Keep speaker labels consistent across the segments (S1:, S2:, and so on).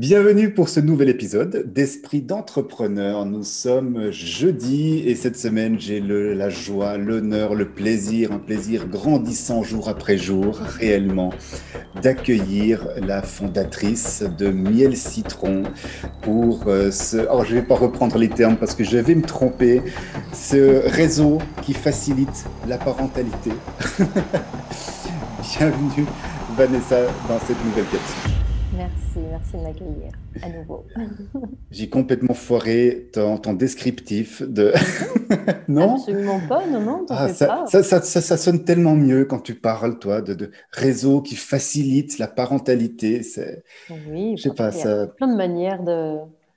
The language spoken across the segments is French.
S1: Bienvenue pour ce nouvel épisode d'Esprit d'entrepreneur. Nous sommes jeudi et cette semaine, j'ai la joie, l'honneur, le plaisir, un plaisir grandissant jour après jour, réellement, d'accueillir la fondatrice de Miel Citron pour oh, je ne vais pas reprendre les termes parce que je vais me tromper, ce réseau qui facilite la parentalité. Bienvenue Vanessa dans cette nouvelle capsule.
S2: Merci de m'accueillir à nouveau.
S1: J'ai complètement foiré ton descriptif de...
S2: Non,
S1: Non?
S2: absolument pas, non, t'en
S1: Ah,
S2: fais
S1: ça,
S2: pas.
S1: ça, ça, ça, ça sonne tellement mieux quand tu parles, toi, de réseau qui facilite la parentalité.
S2: Oui,
S1: Je sais
S2: après,
S1: pas,
S2: il y a
S1: ça...
S2: plein de manières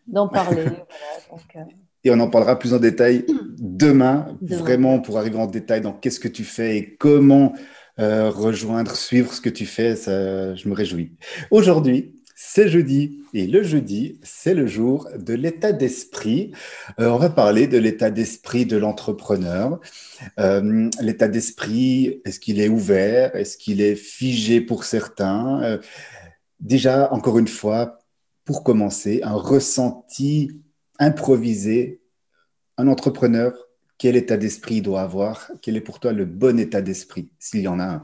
S2: d'en parler. Voilà, donc,
S1: Et on en parlera plus en détail demain,
S2: demain,
S1: vraiment,
S2: ouais.
S1: pour arriver en détail dans qu'est-ce que tu fais et comment rejoindre, suivre ce que tu fais. Ça, je me réjouis. Aujourd'hui, c'est jeudi et le jeudi, c'est le jour de l'état d'esprit. On va parler de l'état d'esprit de l'entrepreneur. L'état d'esprit, est-ce qu'il est ouvert? Est-ce qu'il est figé pour certains? Déjà, encore une fois, pour commencer, un ressenti improvisé, un entrepreneur, quel état d'esprit il doit avoir? Quel est pour toi le bon état d'esprit, s'il y en a un?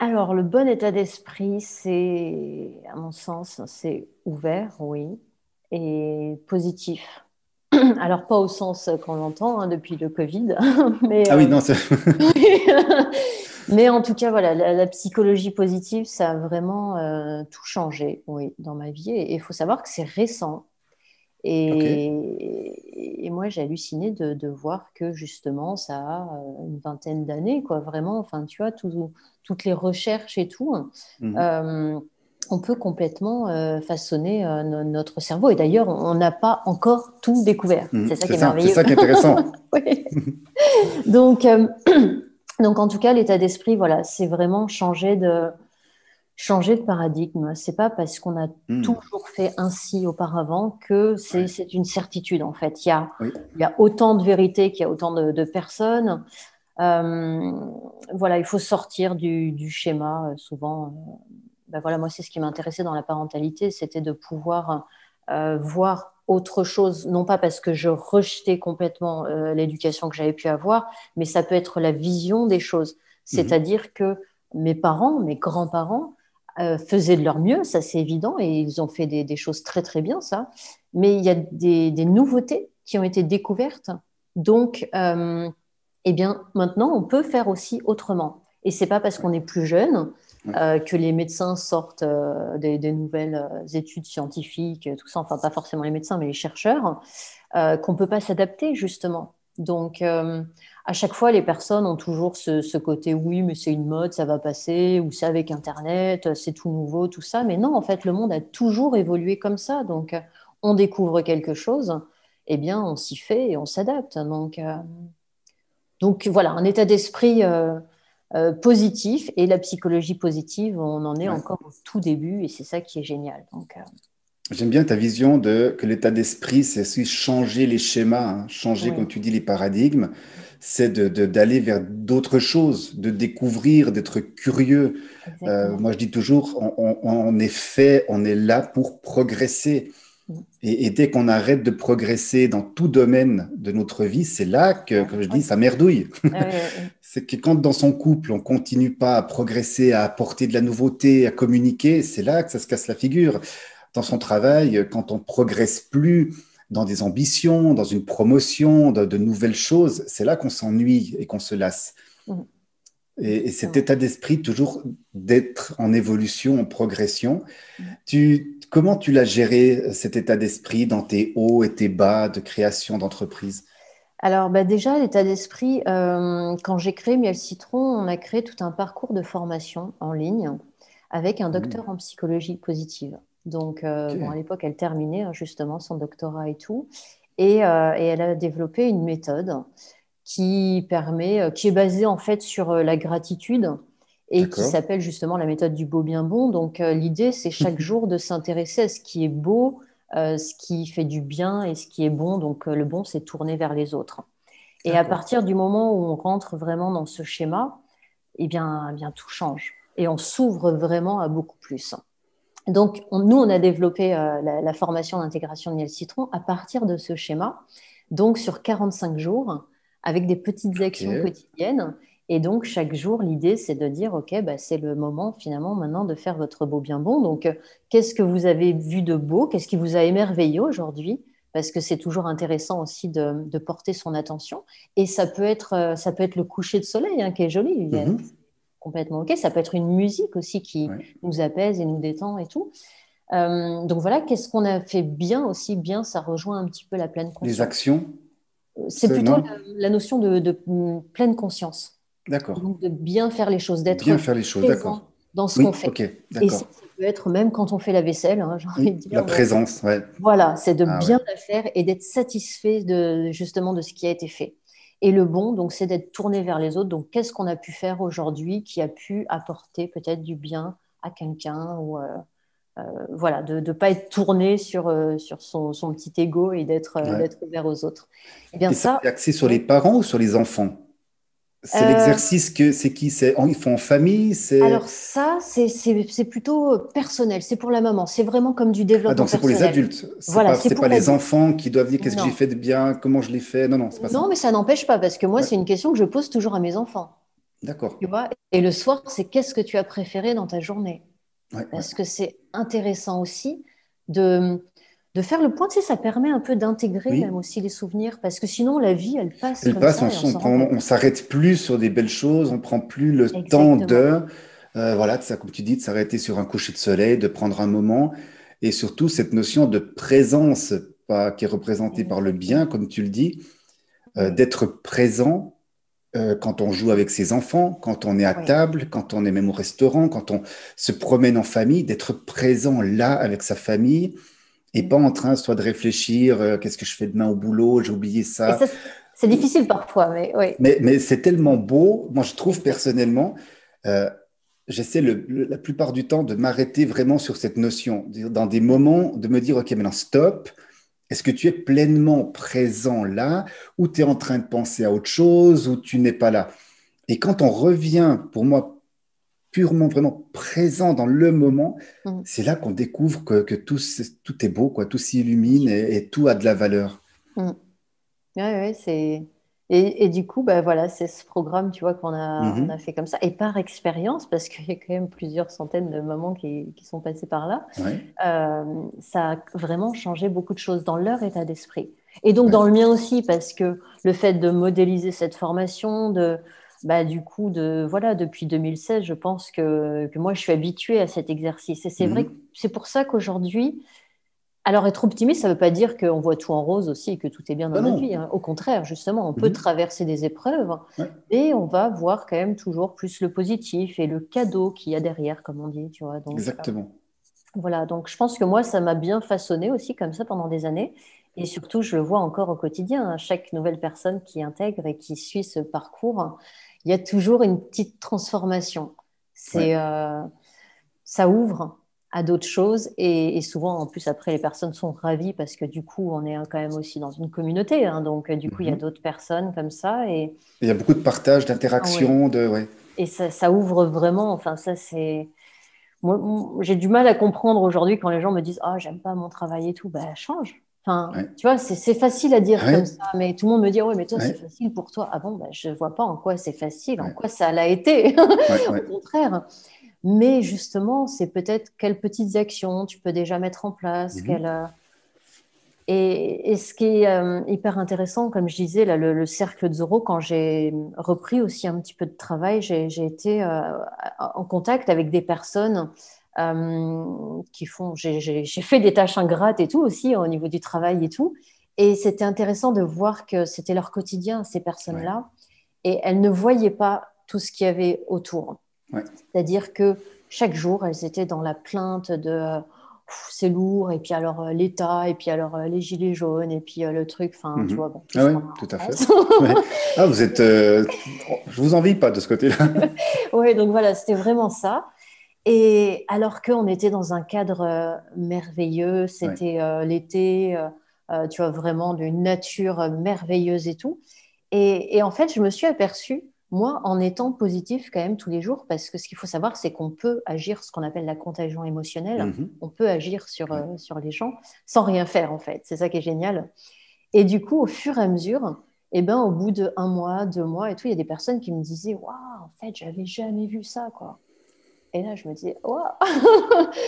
S2: Alors, le bon état d'esprit, c'est, à mon sens, c'est ouvert, oui, et positif. Alors, pas au sens qu'on l'entend depuis le Covid, mais,
S1: Ah oui, non,
S2: mais en tout cas, voilà, la psychologie positive, ça a vraiment tout changé, oui, dans ma vie. Et il faut savoir que c'est récent.
S1: ok.
S2: Et moi, j'ai halluciné de voir que justement, ça a une vingtaine d'années, quoi, vraiment. Enfin, tu vois, toutes les recherches et tout,
S1: Mhm.
S2: euh, on peut complètement façonner notre cerveau. Et d'ailleurs, on n'a pas encore tout découvert. C'est
S1: Mhm.
S2: ça qui est
S1: C'est
S2: merveilleux.
S1: ça qui est intéressant.
S2: Oui. Donc, donc, en tout cas, l'état d'esprit, voilà, c'est vraiment changer de paradigme. C'est pas parce qu'on a
S1: Mhm.
S2: toujours fait ainsi auparavant que
S1: Ouais.
S2: c'est une certitude, en fait.
S1: Oui.
S2: Il y a autant de vérités qu'il y a autant de personnes. Euh, voilà, il faut sortir du schéma. Souvent, ben voilà, moi, c'est ce qui m'intéressait dans la parentalité, c'était de pouvoir voir autre chose, non pas parce que je rejetais complètement l'éducation que j'avais pu avoir, mais ça peut être la vision des choses.
S1: Mhm.
S2: C'est-à-dire que mes parents, mes grands-parents faisaient de leur mieux, ça c'est évident, et ils ont fait des choses très très bien, ça. Mais il y a des nouveautés qui ont été découvertes. Donc, eh bien, maintenant, on peut faire aussi autrement. Et c'est pas parce qu'on est plus jeune
S1: Ouais.
S2: que les médecins sortent des nouvelles études scientifiques, tout ça, enfin pas forcément les médecins, mais les chercheurs, qu'on ne peut pas s'adapter justement. Donc, à chaque fois, les personnes ont toujours ce côté, oui, mais c'est une mode, ça va passer, ou c'est avec Internet, c'est tout nouveau, tout ça. Mais non, en fait, le monde a toujours évolué comme ça. Donc, on découvre quelque chose, eh bien, on s'y fait et on s'adapte. Donc voilà, un état d'esprit positif et la psychologie positive, on en est
S1: Ouais.
S2: encore au tout début et c'est ça qui est génial. Donc,
S1: J'aime bien ta vision de que l'état d'esprit, c'est aussi changer les schémas, hein, changer, comme
S2: oui,
S1: tu dis, les paradigmes, c'est d'aller vers d'autres choses, de découvrir, d'être curieux.
S2: exactement.
S1: Moi, je dis toujours, on est fait, on est là pour progresser.
S2: Mm.
S1: Et dès qu'on arrête de progresser dans tout domaine de notre vie, c'est là que, comme je dis,
S2: Oui,
S1: ça merdouille.
S2: oui.
S1: C'est que quand dans son couple, on continue pas à progresser, à apporter de la nouveauté, à communiquer, c'est là que ça se casse la figure. Dans son travail, quand on progresse plus dans des ambitions, dans une promotion, de nouvelles choses, c'est là qu'on s'ennuie et qu'on se lasse.
S2: Mm.
S1: Et cet
S2: Exactement.
S1: état d'esprit, toujours d'être en évolution, en progression.
S2: Mm.
S1: Comment tu l'as géré, cet état d'esprit, dans tes hauts et tes bas de création d'entreprise?
S2: Alors bah déjà, l'état d'esprit, quand j'ai créé Miel Citron, on a créé tout un parcours de formation en ligne avec un
S1: Hmm,
S2: docteur en psychologie positive. Donc, bon, à
S1: ok,
S2: l'époque, elle terminait hein, justement son doctorat et tout. Et elle a développé une méthode qui est basée en fait sur la gratitude et qui
S1: d'accord.
S2: s'appelle justement la méthode du beau bien bon. Donc l'idée, c'est chaque jour de s'intéresser à ce qui est beau, ce qui fait du bien et ce qui est bon. Donc le bon, c'est tourner vers les autres. Et à
S1: D'accord.
S2: partir du moment où on rentre vraiment dans ce schéma, eh bien tout change et on s'ouvre vraiment à beaucoup plus. Donc, nous, on a développé la formation d'intégration de miel citron à partir de ce schéma, donc sur 45 jours, avec des petites actions
S1: Ok.
S2: quotidiennes. Et donc, chaque jour, l'idée, c'est de dire, OK, bah, c'est le moment finalement maintenant de faire votre beau bien bon. Donc, qu'est-ce que vous avez vu de beau? Qu'est-ce qui vous a émerveillé aujourd'hui? Parce que c'est toujours intéressant aussi de porter son attention. Et ça peut être le coucher de soleil hein, qui est joli.
S1: Mhm.
S2: Complètement OK. Ça peut être une musique aussi qui
S1: Ouais.
S2: nous apaise et nous détend et tout. Donc voilà, qu'est-ce qu'on a fait bien aussi? Bien, ça rejoint un petit peu la pleine
S1: Les
S2: conscience.
S1: actions,
S2: C'est plutôt
S1: non?
S2: la notion de pleine conscience.
S1: D'accord.
S2: Donc de bien faire les choses,
S1: Bien
S2: d'être
S1: faire les choses, d'accord.
S2: présent dans ce qu'on
S1: Oui,
S2: fait.
S1: ok,
S2: Et ça,
S1: d'accord.
S2: ça peut être même quand on fait la vaisselle, hein, j'ai envie de
S1: Oui, la
S2: dire. Donc
S1: présence, ouais.
S2: voilà, c'est de
S1: Ah ouais.
S2: bien la faire et d'être satisfait de justement de ce qui a été fait. Et le bon, donc, c'est d'être tourné vers les autres. Donc, qu'est-ce qu'on a pu faire aujourd'hui qui a pu apporter peut-être du bien à quelqu'un ou voilà, de ne pas être tourné sur son petit ego et
S1: Ouais.
S2: d'être ouvert aux autres. Eh bien
S1: Et ça,
S2: ça,
S1: c'est axé sur les
S2: oui.
S1: parents ou sur les enfants? C'est
S2: Euh,
S1: l'exercice que c'est qui? Ils font en famille?
S2: alors ça, c'est plutôt personnel, c'est pour la maman, c'est vraiment comme du
S1: Ah,
S2: développement
S1: donc c'est pour les
S2: personnel.
S1: adultes.
S2: Voilà, c'est
S1: C'est
S2: pour
S1: pas les
S2: l'adulte.
S1: enfants qui doivent dire qu'est-ce que j'ai
S2: Non,
S1: fait de bien, comment je l'ai fait. Non, non, c'est pas ça.
S2: non, mais ça n'empêche pas, parce que moi,
S1: Ouais,
S2: c'est une question que je pose toujours à mes enfants.
S1: d'accord.
S2: Tu vois? Et le soir, c'est qu'est-ce que tu as préféré dans ta journée?
S1: Ouais, ouais.
S2: Parce que c'est intéressant aussi de, de faire le point. Tu sais, ça permet un peu d'intégrer même
S1: Oui.
S2: aussi les souvenirs, parce que sinon, la vie, elle passe
S1: Elle
S2: comme
S1: passe,
S2: ça et on s'en rend pas
S1: on
S2: compte.
S1: s'arrête plus sur des belles choses, on prend plus le temps
S2: Exactement.
S1: de, voilà, de ça, comme tu dis, de s'arrêter sur un coucher de soleil, de prendre un moment, et surtout cette notion de présence, pas, qui est représentée par le bien,
S2: Exactement.
S1: comme tu le dis,
S2: Oui,
S1: d'être présent quand on joue avec ses enfants, quand on est à
S2: oui.
S1: table, quand on est même au restaurant, quand on se promène en famille, d'être présent là avec sa famille et
S2: Mm.
S1: pas en train soit de réfléchir, qu'est-ce que je fais demain au boulot, j'ai oublié
S2: Et
S1: ça.
S2: ça, c'est difficile parfois, mais oui.
S1: Mais c'est tellement beau, moi je trouve
S2: Exactement.
S1: personnellement, euh, j'essaie la plupart du temps de m'arrêter vraiment sur cette notion, dans des moments de me dire, OK, maintenant stop, est-ce que tu es pleinement présent là, ou tu es en train de penser à autre chose, ou tu n'es pas là? Et quand on revient, pour moi, purement, vraiment présent dans le moment,
S2: Mm.
S1: c'est là qu'on découvre que tout, tout est beau, quoi, tout
S2: Bien
S1: s'illumine
S2: sûr.
S1: et tout a de la valeur.
S2: Mm. Ouais, ouais, c'est... Et du coup, bah, voilà, c'est ce programme, tu vois, on a
S1: Mhm.
S2: fait comme ça. Et par expérience, parce qu'il y a quand même plusieurs centaines de mamans qui sont passées par là,
S1: Ouais,
S2: ça a vraiment changé beaucoup de choses dans leur état d'esprit. Et donc
S1: ouais.
S2: dans le mien aussi, parce que le fait de modéliser cette formation, bah, du coup, voilà, depuis 2016, je pense que moi, je suis habituée à cet exercice. Et c'est vrai que
S1: Mhm.
S2: c'est pour ça qu'aujourd'hui, alors, être optimiste, ça ne veut pas dire qu'on voit tout en rose aussi et que tout est bien dans
S1: Ah
S2: notre
S1: non.
S2: vie, hein. Au contraire, justement, on peut
S1: Mhm.
S2: traverser des épreuves,
S1: Ouais,
S2: mais on va voir quand même toujours plus le positif et le cadeau qu'il y a derrière, comme on dit, tu vois. Donc,
S1: exactement.
S2: voilà. Donc, je pense que moi, ça m'a bien façonné aussi comme ça pendant des années. Et surtout, je le vois encore au quotidien, hein. Chaque nouvelle personne qui intègre et qui suit ce parcours, il y a toujours une petite transformation.
S1: Ouais.
S2: C'est, ça ouvre à d'autres choses et souvent en plus après les personnes sont ravies parce que du coup on est quand même aussi dans une communauté hein, donc du coup il y a
S1: Mhm.
S2: d'autres personnes comme ça et
S1: Il y a beaucoup de partage,
S2: ah ouais
S1: d'interaction, de, ouais.
S2: et ça ouvre vraiment enfin ça c'est moi, j'ai du mal à comprendre aujourd'hui quand les gens me disent ah j'aime pas mon travail et tout bah change enfin
S1: Ouais.
S2: tu vois c'est facile à dire comme
S1: Ouais.
S2: ça mais tout le monde me dit ouais mais toi c'est
S1: Ouais.
S2: facile pour toi ah bon bah je vois pas en quoi c'est facile en
S1: Ouais.
S2: quoi ça l'a été
S1: Ouais.
S2: au
S1: Ouais.
S2: contraire. Mais justement, c'est peut-être quelles petites actions tu peux déjà mettre en place.
S1: Mhm.
S2: Et ce qui est hyper intéressant, comme je disais, là, le cercle de Zoro, quand j'ai repris aussi un petit peu de travail, j'ai été en contact avec des personnes qui font... J'ai fait des tâches ingrates et tout aussi au niveau du travail et tout. Et c'était intéressant de voir que c'était leur quotidien, ces
S1: Ouais.
S2: personnes-là. Et elles ne voyaient pas tout ce qu'il y avait autour.
S1: Ouais.
S2: C'est-à-dire que chaque jour, elles étaient dans la plainte de c'est lourd, et puis alors l'État, et puis alors les gilets jaunes, et puis le truc, enfin, tu
S1: Mhm.
S2: vois, bon, tout
S1: Ah
S2: ce
S1: ouais,
S2: qu'on a
S1: tout
S2: en
S1: à fait.
S2: France.
S1: Ouais. Ah, vous êtes, je vous envie pas de ce côté-là.
S2: Oui, donc voilà, c'était vraiment ça. Et alors qu'on était dans un cadre merveilleux,
S1: Ouais.
S2: c'était l'été, tu vois, vraiment d'une nature merveilleuse et tout. Et en fait, je me suis aperçue moi, en étant positif quand même tous les jours, parce que ce qu'il faut savoir, c'est qu'on peut agir, ce qu'on appelle la contagion émotionnelle.
S1: Mhm.
S2: On peut agir
S1: Ouais.
S2: sur les gens sans rien faire, en fait. C'est ça qui est génial. Et du coup, au fur et à mesure, eh ben, au bout de 1 mois, 2 mois et tout, il y a des personnes qui me disaient, waouh, en fait, j'avais jamais vu ça, quoi. Et là, je me disais, waouh,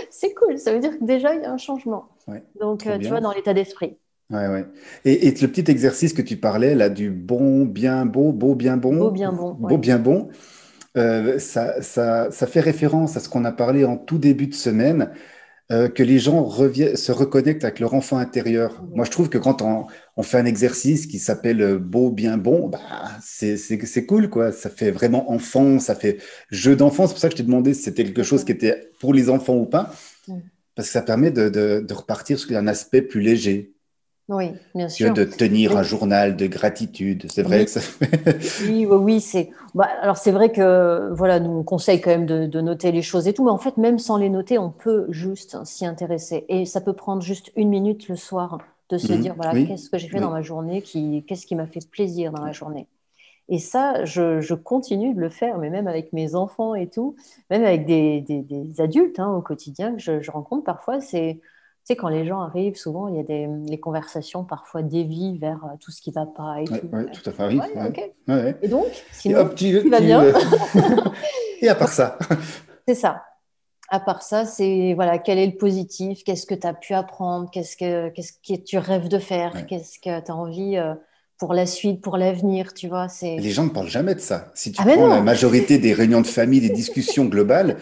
S2: c'est cool. Ça veut dire que déjà, il y a un changement.
S1: Ouais.
S2: Donc,
S1: Trop
S2: tu vois,
S1: bien.
S2: dans l'état d'esprit.
S1: Ouais, ouais. Et le petit exercice que tu parlais là du bon, bien, beau, beau, bien,
S2: Beau,
S1: bon,
S2: bien bon,
S1: beau,
S2: ouais.
S1: bien, bon, ça fait référence à ce qu'on a parlé en tout début de semaine, que les gens reviennent, se reconnectent avec leur enfant intérieur. Moi,
S2: Oui,
S1: je trouve que quand on fait un exercice qui s'appelle beau, bien, bon, bah, c'est cool, quoi. Ça fait vraiment enfant, ça fait jeu d'enfant. C'est pour ça que je t'ai demandé si c'était quelque chose qui
S2: exactement.
S1: était pour les enfants ou pas,
S2: Mm.
S1: parce que ça permet de repartir sur un aspect plus léger.
S2: Oui, bien
S1: Tu vois,
S2: sûr.
S1: de tenir un
S2: Mais
S1: journal de gratitude. C'est vrai
S2: oui,
S1: que ça
S2: oui, oui, oui, c'est. Bah, alors c'est vrai que voilà, nous on conseille quand même de noter les choses et tout, mais en fait même sans les noter, on peut juste s'y intéresser et ça peut prendre juste 1 minute le soir de se dire voilà
S1: Oui,
S2: qu'est-ce que j'ai fait dans
S1: oui.
S2: ma journée, qu'est-ce qui m'a fait plaisir dans la journée. Et ça, je continue de le faire, mais même avec mes enfants et tout, même avec des adultes hein, au quotidien que je rencontre parfois, c'est, tu sais, quand les gens arrivent, souvent, il y a les conversations parfois dévient vers tout ce qui va pas et
S1: Oui,
S2: tout.
S1: oui,
S2: Ouais,
S1: tout à fait, oui.
S2: ouais,
S1: Ouais,
S2: ok.
S1: ouais, ouais.
S2: Et donc,
S1: Et
S2: sinon,
S1: hop,
S2: tout va bien.
S1: Et à
S2: Donc,
S1: part ça,
S2: c'est ça. À part ça, c'est voilà, quel est le positif, qu'est-ce que tu as pu apprendre, qu'est-ce que tu rêves de faire,
S1: ouais.
S2: qu'est-ce que tu as envie pour la suite, pour l'avenir, tu vois, c'est...
S1: Les gens ne parlent jamais de ça. Si tu
S2: Ah mais
S1: prends la
S2: non,
S1: majorité des réunions de famille, des discussions globales,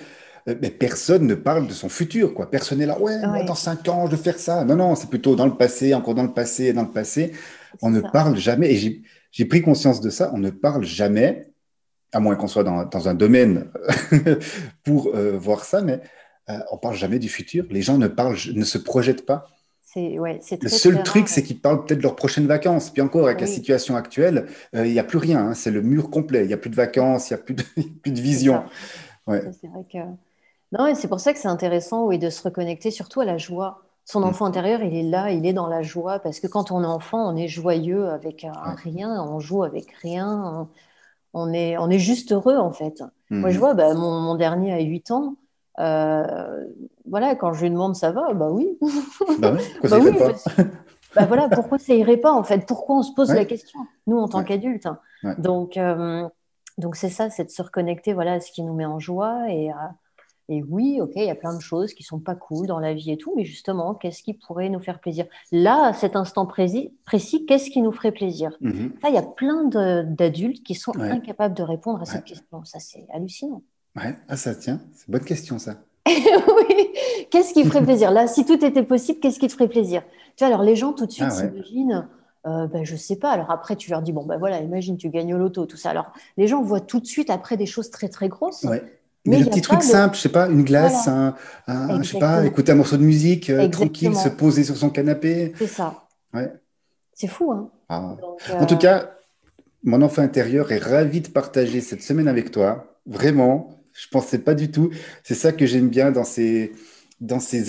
S1: mais personne ne parle de son futur, quoi. Personne n'est là, ouais, moi, dans
S2: ouais,
S1: 5 ans, je vais faire ça. Non, non, c'est plutôt dans le passé, encore dans le passé, et dans le passé. On
S2: c'est
S1: ne
S2: ça.
S1: parle jamais, et j'ai pris conscience de ça, on ne parle jamais, à moins qu'on soit dans un domaine pour voir ça, mais on parle jamais du futur. Les gens ne se projettent pas.
S2: C'est ouais, c'est
S1: Le
S2: très
S1: seul
S2: très
S1: truc,
S2: rare.
S1: c'est qu'ils parlent peut-être de leurs prochaines vacances. Puis encore, avec la
S2: Oui,
S1: situation actuelle, il n'y a plus rien, hein. C'est le mur complet. Il n'y a plus de vacances, il n'y a plus de, plus de
S2: c'est
S1: vision.
S2: ça.
S1: Ouais.
S2: Ça, c'est vrai que non, et c'est pour ça que c'est intéressant, oui, de se reconnecter surtout à la joie. Son
S1: Mm.
S2: enfant intérieur, il est là, il est dans la joie, parce que quand on est enfant, on est joyeux avec un
S1: Ouais.
S2: rien, on joue avec rien, on est juste heureux en fait. Moi, je
S1: Mhm.
S2: vois, bah, mon dernier a 8 ans. euh, voilà, quand je lui demande ça va, bah oui,
S1: Bah ouais, pourquoi ça
S2: bah
S1: irait
S2: oui,
S1: pas?
S2: parce que bah voilà, pourquoi ça irait pas en fait? Pourquoi on se pose la
S1: Ouais,
S2: question, nous en tant
S1: ouais,
S2: qu'adultes?
S1: ouais.
S2: Donc, euh, donc c'est ça, c'est de se reconnecter voilà, à ce qui nous met en joie. Et oui, ok, il y a plein de choses qui sont pas cool dans la vie et tout, mais justement, qu'est-ce qui pourrait nous faire plaisir? Là, à cet instant précis, qu'est-ce qui nous ferait plaisir?
S1: Mhm.
S2: Ça, il y a plein d'adultes qui sont
S1: Ouais,
S2: incapables de répondre à
S1: ouais,
S2: cette question. Ça, c'est hallucinant.
S1: ouais. Ah, ça tient. C'est une bonne question, ça.
S2: Oui, qu'est-ce qui ferait plaisir? Là, si tout était possible, qu'est-ce qui te ferait plaisir? Tu vois, alors les gens tout de suite
S1: Ah ouais.
S2: s'imaginent, ben, je sais pas. Alors après, tu leur dis, bon, ben voilà, imagine, tu gagnes au loto, tout ça. Alors les gens voient tout de suite après des choses très, très grosses,
S1: Ouais. Mais
S2: mais
S1: le
S2: il n'y a
S1: petit truc
S2: pas le.
S1: simple, je sais pas, une glace,
S2: Voilà,
S1: je sais pas,
S2: exactement.
S1: écouter un morceau de musique, tranquille, se
S2: Exactement.
S1: poser sur son canapé.
S2: C'est ça.
S1: Ouais.
S2: C'est fou, hein?
S1: Ah.
S2: Donc,
S1: En tout cas, mon enfant intérieur est ravi de partager cette semaine avec toi. Vraiment, je pensais pas du tout. C'est ça que j'aime bien dans ces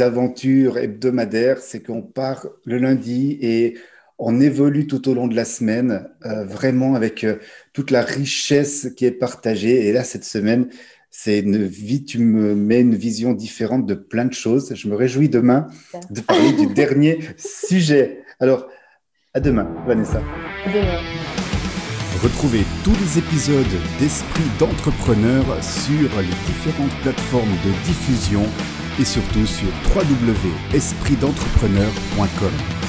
S1: aventures hebdomadaires, c'est qu'on part le lundi et on évolue tout au long de la semaine,
S2: exactement.
S1: vraiment avec toute la richesse qui est partagée. Et là, cette semaine, c'est une vie, tu me mets une vision différente de plein de choses. Je me réjouis demain
S2: Super.
S1: de parler du dernier sujet. Alors, à demain, Vanessa.
S2: À demain.
S1: Retrouvez tous les épisodes d'Esprit d'entrepreneur sur les différentes plateformes de diffusion et surtout sur www.espritdentrepreneur.com.